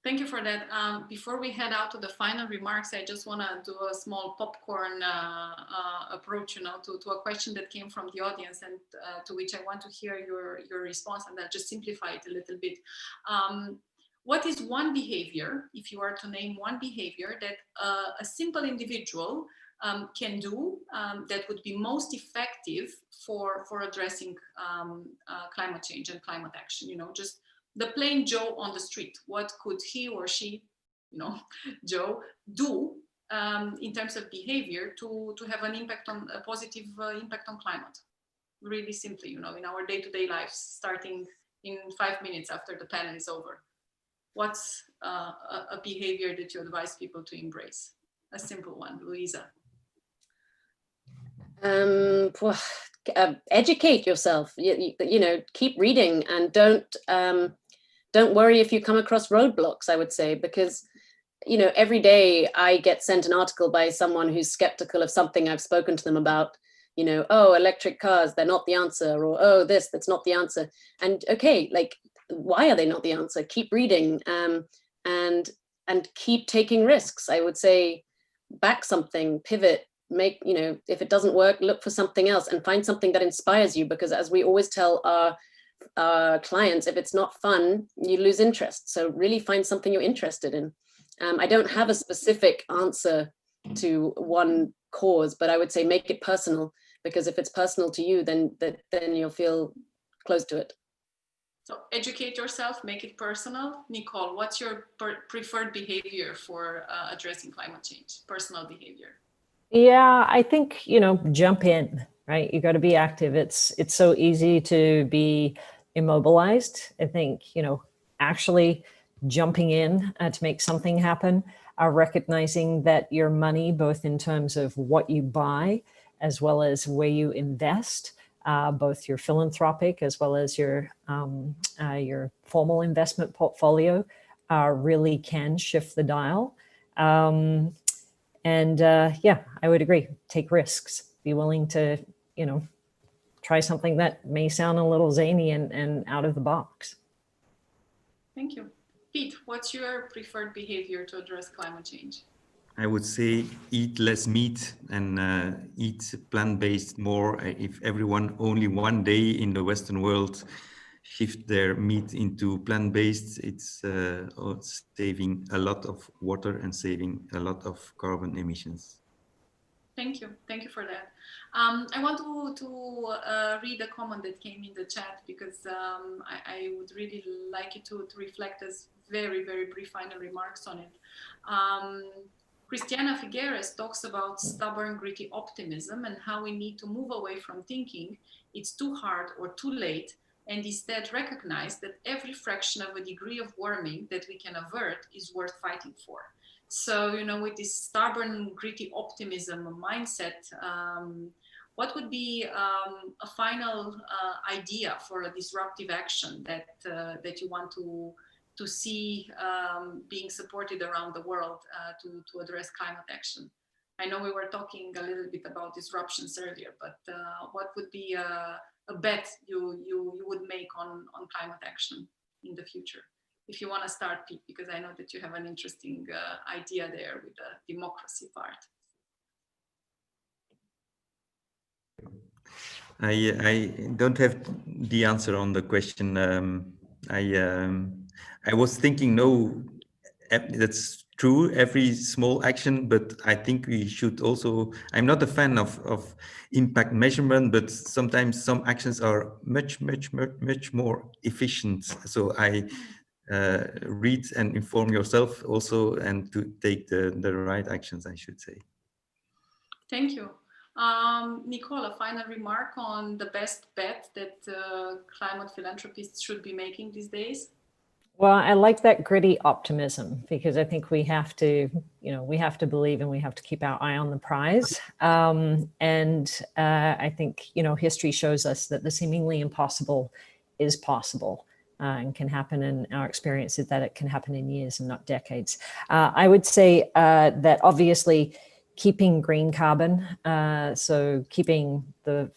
Thank you for that. Before we head out to the final remarks, I just want to do a small popcorn approach, to a question that came from the audience, and to which I want to hear your response, and I'll just simplify it a little bit. What is one behavior, if you are to name one behavior that a simple individual can do that would be most effective for addressing climate change and climate action? Just the plain Joe on the street. What could he or she, Joe, do in terms of behavior to have an impact on a positive impact on climate? Really simply, in our day-to-day lives, starting in 5 minutes after the panel is over. What's a behavior that you advise people to embrace? A simple one, Louisa. Educate yourself. Keep reading, and don't worry if you come across roadblocks, I would say, because every day I get sent an article by someone who's skeptical of something I've spoken to them about. Oh, electric cars, they're not the answer, or oh, that's not the answer. And okay, why are they not the answer? Keep reading and keep taking risks. I would say back something, pivot, if it doesn't work, look for something else and find something that inspires you, because as we always tell our clients, if it's not fun, you lose interest. So really find something you're interested in. I don't have a specific answer to one cause, but I would say make it personal, because if it's personal to you, then you'll feel close to it. So educate yourself, make it personal. Nicole, what's your preferred behavior for addressing climate change, personal behavior? Yeah, I think, jump in, right? You got to be active. It's so easy to be immobilized. I think, actually jumping in to make something happen, recognizing that your money, both in terms of what you buy, as well as where you invest, both your philanthropic as well as your formal investment portfolio, really can shift the dial. I would agree. Take risks. Be willing to, try something that may sound a little zany and out of the box. Thank you. Pete, what's your preferred behavior to address climate change? I would say eat less meat and eat plant-based more. If everyone only one day in the Western world shift their meat into plant-based, it's saving a lot of water and saving a lot of carbon emissions. Thank you for that. I want to read a comment that came in the chat, because I would really like you to reflect as very, very brief final remarks on it. Christiana Figueres talks about stubborn, gritty optimism and how we need to move away from thinking it's too hard or too late, and instead recognize that every fraction of a degree of warming that we can avert is worth fighting for. So, with this stubborn, gritty optimism mindset, what would be a final idea for a disruptive action that you want to see being supported around the world to address climate action? I know we were talking a little bit about disruptions earlier, but what would be a bet you would make on climate action? in the future? If you want to start, Pete, because I know that you have an interesting idea there with the democracy part. I don't have the answer on the question. I was thinking, no, that's true, every small action, but I think we should also, I'm not a fan of impact measurement, but sometimes some actions are much more efficient. So I read and inform yourself also, and to take the right actions, I should say. Thank you. Nicole, a final remark on the best bet that climate philanthropists should be making these days? Well, I like that gritty optimism, because I think we have to, we have to believe, and we have to keep our eye on the prize. I think, history shows us that the seemingly impossible is possible. And can happen, in our experience is that it can happen in years and not decades. I would say that obviously keeping green carbon, so keeping the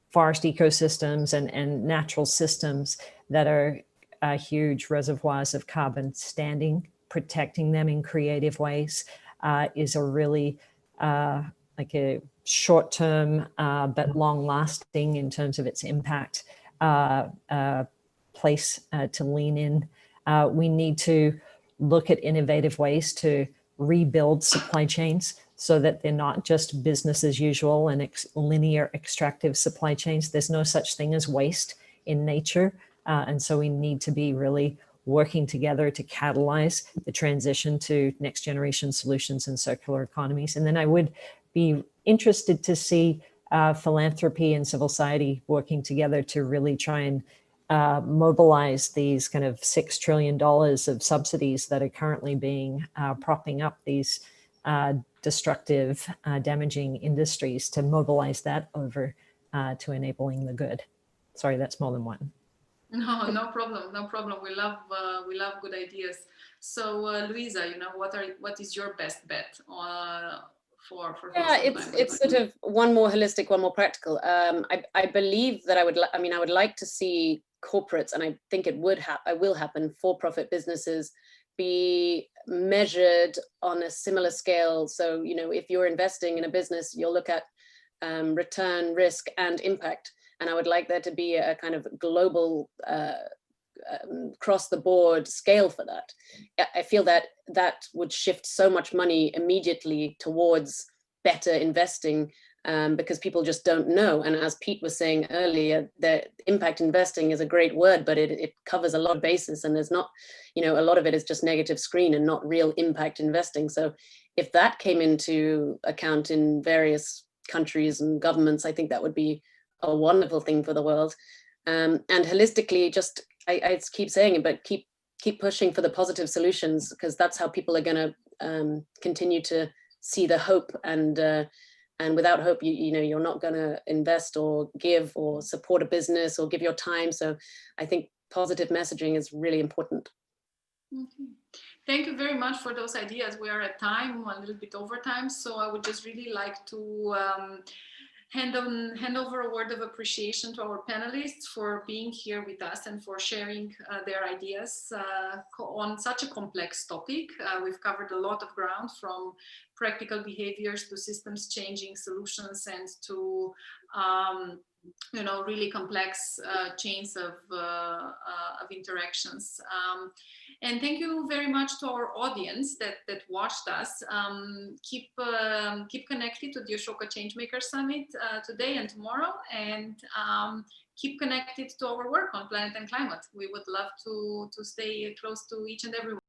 forest ecosystems and natural systems that are huge reservoirs of carbon standing, protecting them in creative ways is a really like a short-term but long-lasting in terms of its impact place to lean in. We need to look at innovative ways to rebuild supply chains so that they're not just business as usual and linear extractive supply chains. There's no such thing as waste in nature. And so we need to be really working together to catalyze the transition to next generation solutions and circular economies. And then I would be interested to see philanthropy and civil society working together to really try and mobilize these kind of $6 trillion of subsidies that are currently being propping up these destructive, damaging industries, to mobilize that over to enabling the good. Sorry, that's more than one. No problem, no problem. We love good ideas. So Luisa, what is your best bet for yeah, it's sort of one more holistic, one more practical. I believe that I would like to see corporates, and I think it will happen, for-profit businesses be measured on a similar scale. So, if you're investing in a business, you'll look at return, risk, and impact. And I would like there to be a kind of global across the board scale for that. I feel that would shift so much money immediately towards better investing, because people just don't know. And as Pete was saying earlier, that impact investing is a great word, but it covers a lot of bases, and there's not, a lot of it is just negative screen and not real impact investing. So if that came into account in various countries and governments, I think that would be a wonderful thing for the world. And holistically, just I keep saying it, but keep pushing for the positive solutions, because that's how people are going to continue to see the hope. And without hope, you're not going to invest or give or support a business or give your time. So I think positive messaging is really important. Okay. Thank you very much for those ideas. We are at time, a little bit over time, so I would just really like to hand over a word of appreciation to our panelists for being here with us and for sharing their ideas on such a complex topic. We've covered a lot of ground, from practical behaviors to systems changing solutions, and to really complex chains of interactions. And thank you very much to our audience that watched us. Keep connected to the Ashoka Changemaker Summit today and tomorrow, and keep connected to our work on planet and climate. We would love to stay close to each and every one.